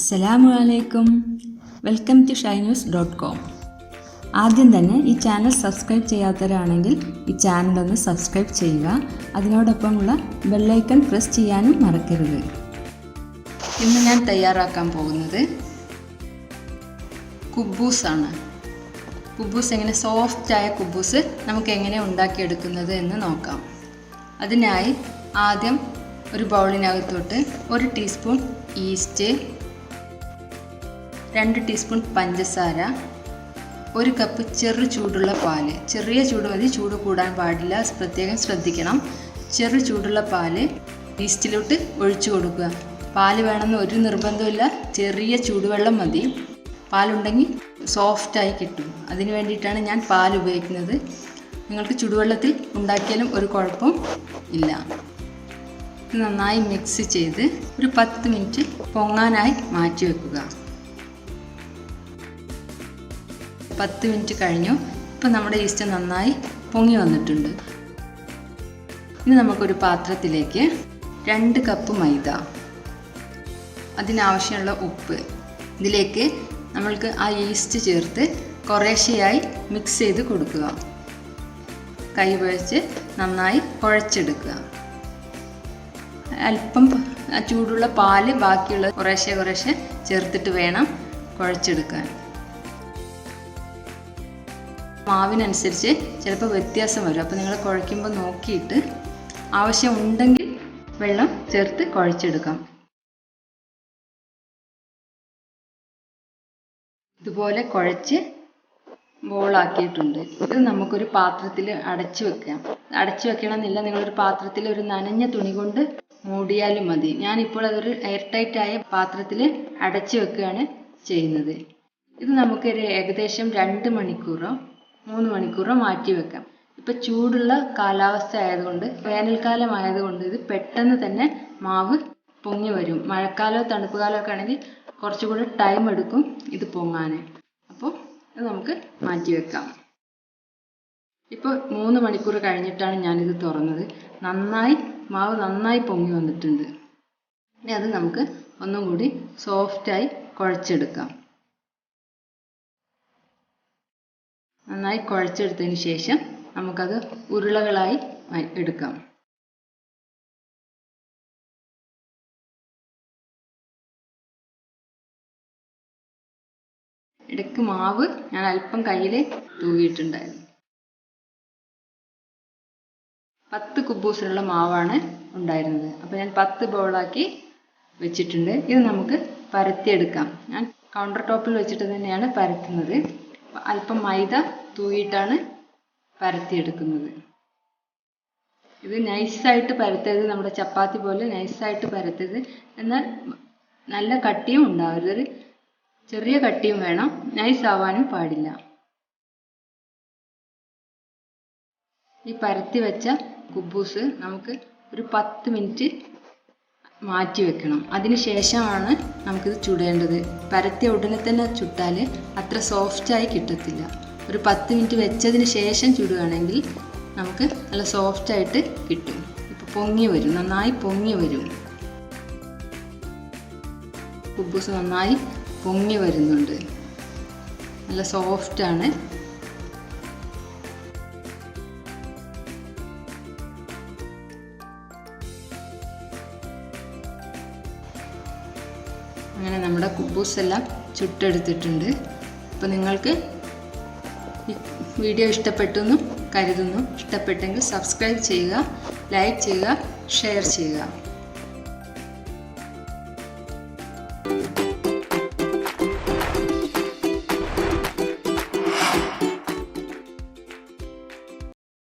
അസ്സലാമുഅലൈക്കും. Welcome to shainus.com. ആദ്യം തന്നെ ഈ ചാനൽ സബ്സ്ക്രൈബ് ചെയ്യാത്തവരാണെങ്കിൽ ഈ ചാനൽ ഒന്ന് സബ്സ്ക്രൈബ് ചെയ്യുക. അതിനോടൊപ്പമുള്ള ബെല്ലൈക്കൺ പ്രസ് ചെയ്യാനും മറക്കരുത്. ഇന്ന് ഞാൻ തയ്യാറാക്കാൻ പോകുന്നത് കുബൂസാണ്. കുബൂസ് എങ്ങനെ സോഫ്റ്റായ കുബൂസ് നമുക്ക് എങ്ങനെ ഉണ്ടാക്കിയെടുക്കുന്നത് എന്ന് നോക്കാം. അതിനായി ആദ്യം ഒരു ബൗളിനകത്തോട്ട് 1 ടീസ്പൂൺ ഈസ്റ്റ്, 2 ടീസ്പൂൺ പഞ്ചസാര, 1 കപ്പ് ചെറു ചൂടുള്ള പാല്. ചെറിയ ചൂട് മതി, ചൂട് കൂടാൻ പാടില്ല, പ്രത്യേകം ശ്രദ്ധിക്കണം. ചെറു ചൂടുള്ള പാല് ഈസ്റ്റിലോട്ട് ഒഴിച്ചു കൊടുക്കുക. പാല് വേണമെന്ന് ഒരു നിർബന്ധമില്ല, ചെറിയ ചൂടുവെള്ളം മതി. പാലുണ്ടെങ്കിൽ സോഫ്റ്റായി കിട്ടും. അതിന് വേണ്ടിയിട്ടാണ് ഞാൻ പാൽ ഉപയോഗിക്കുന്നത്. നിങ്ങൾക്ക് ചൂടുവെള്ളത്തിൽ ഉണ്ടാക്കിയാലും ഒരു കുഴപ്പം ഇല്ല. നന്നായി മിക്സ് ചെയ്ത് ഒരു 10 മിനിറ്റ് പൊങ്ങാനായി മാറ്റി വെക്കുക. 10 മിനിറ്റ് കഴിഞ്ഞു. ഇപ്പം നമ്മുടെ ഈസ്റ്റ് നന്നായി പൊങ്ങി വന്നിട്ടുണ്ട്. ഇനി നമുക്കൊരു പാത്രത്തിലേക്ക് 2 കപ്പ് മൈദ, അതിനാവശ്യമുള്ള ഉപ്പ്, ഇതിലേക്ക് നമ്മൾക്ക് ആ ഈസ്റ്റ് ചേർത്ത് കുറേശ്ശെയായി മിക്സ് ചെയ്ത് കൊടുക്കുക. കൈ ഉപയോഗിച്ച് നന്നായി കുഴച്ചെടുക്കുക. അല്പം ചൂടുള്ള പാല് ബാക്കിയുള്ള കുറേശ്ശെ ചേർത്തിട്ട് വേണം കുഴച്ചെടുക്കാൻ. മാവിനനുസരിച്ച് ചിലപ്പോൾ വ്യത്യാസം വരും. അപ്പോൾ നിങ്ങൾ കുഴയ്ക്കുമ്പോൾ നോക്കിയിട്ട് ആവശ്യമുണ്ടെങ്കിൽ വെള്ളം ചേർത്ത് കുഴച്ചെടുക്കാം. ഇതുപോലെ കുഴച്ച് ബോളാക്കിയിട്ടുണ്ട്. ഇത് നമുക്കൊരു പാത്രത്തിൽ അടച്ചു വെക്കാം. അടച്ചു വെക്കണമെന്നില്ല, നിങ്ങളൊരു പാത്രത്തിൽ ഒരു നനഞ്ഞ തുണി കൊണ്ട് മൂടിയാലും മതി. ഞാനിപ്പോൾ അതൊരു എയർ ടൈറ്റായ പാത്രത്തിൽ അടച്ചു വെക്കുകയാണ് ചെയ്യുന്നത്. ഇത് നമുക്കൊരു ഏകദേശം 2 മണിക്കൂറോ 3 മണിക്കൂറോ മാറ്റി വെക്കാം. ഇപ്പം ചൂടുള്ള കാലാവസ്ഥ ആയതുകൊണ്ട്, വേനൽക്കാലം ആയതുകൊണ്ട് ഇത് പെട്ടെന്ന് തന്നെ മാവ് പൊങ്ങി വരും. മഴക്കാലമോ തണുപ്പ് കാലമോ ഒക്കെ ആണെങ്കിൽ കുറച്ചുകൂടെ ടൈം എടുക്കും ഇത് പൊങ്ങാൻ. അപ്പോൾ ഇത് നമുക്ക് മാറ്റി വെക്കാം. ഇപ്പോൾ 3 മണിക്കൂർ കഴിഞ്ഞിട്ടാണ് ഞാനിത് തുറന്നത്. മാവ് നന്നായി പൊങ്ങി വന്നിട്ടുണ്ട്. ഇനി അത് നമുക്ക് ഒന്നും കൂടി സോഫ്റ്റായി കുഴച്ചെടുക്കാം. നന്നായി കുഴച്ചെടുത്തതിന് ശേഷം നമുക്കത് ഉരുളകളായി എടുക്കാം. ഇടയ്ക്ക് മാവ് ഞാൻ അല്പം കയ്യിൽ തൂവിയിട്ടുണ്ടായിരുന്നു. 10 കുബൂസിനുള്ള മാവാണ് ഉണ്ടായിരുന്നത്. അപ്പോൾ ഞാൻ 10 ബോളാക്കി വെച്ചിട്ടുണ്ട്. ഇത് നമുക്ക് പരത്തിയെടുക്കാം. ഞാൻ കൗണ്ടർ ടോപ്പിൽ വെച്ചിട്ട് തന്നെയാണ് പരത്തുന്നത്. അല്പം മൈദ തൂവിയിട്ടാണ് പരത്തിയെടുക്കുന്നത്. ഇത് നൈസായിട്ട് പരത്തരുത്, നമ്മുടെ ചപ്പാത്തി പോലെ നൈസായിട്ട് പരത്തരുത്. എന്നാൽ നല്ല കട്ടിയും ഉണ്ടാവരുത്, ചെറിയ കട്ടിയും വേണം, നൈസ് ആവാനും പാടില്ല. ഈ പരത്തി വെച്ച കുബൂസ് നമുക്ക് ഒരു 10 മിനിറ്റ് മാറ്റി വെക്കണം. അതിന് ശേഷമാണ് നമുക്കിത് ചുടേണ്ടത്. പരത്തിയ ഉടനെ തന്നെ ചുട്ടാൽ അത്ര സോഫ്റ്റായി കിട്ടത്തില്ല. ഒരു 10 മിനിറ്റ് വെച്ചതിന് ശേഷം ചുടുകയാണെങ്കിൽ നമുക്ക് നല്ല സോഫ്റ്റായിട്ട് കിട്ടും. ഇപ്പോൾ പൊങ്ങി വരും, നന്നായി പൊങ്ങി വരും. കുബൂസ് നന്നായി പൊങ്ങി വരുന്നുണ്ട്, നല്ല സോഫ്റ്റാണ്. അങ്ങനെ നമ്മുടെ കുബൂസ് എല്ലാം ചുട്ടെടുത്തിട്ടുണ്ട്. അപ്പോൾ നിങ്ങൾക്ക് ഈ വീഡിയോ ഇഷ്ടപ്പെട്ടു എന്നും കരുതുന്നു. ഇഷ്ടപ്പെട്ടെങ്കിൽ സബ്സ്ക്രൈബ് ചെയ്യുക, ലൈക്ക് ചെയ്യുക, ഷെയർ ചെയ്യുക.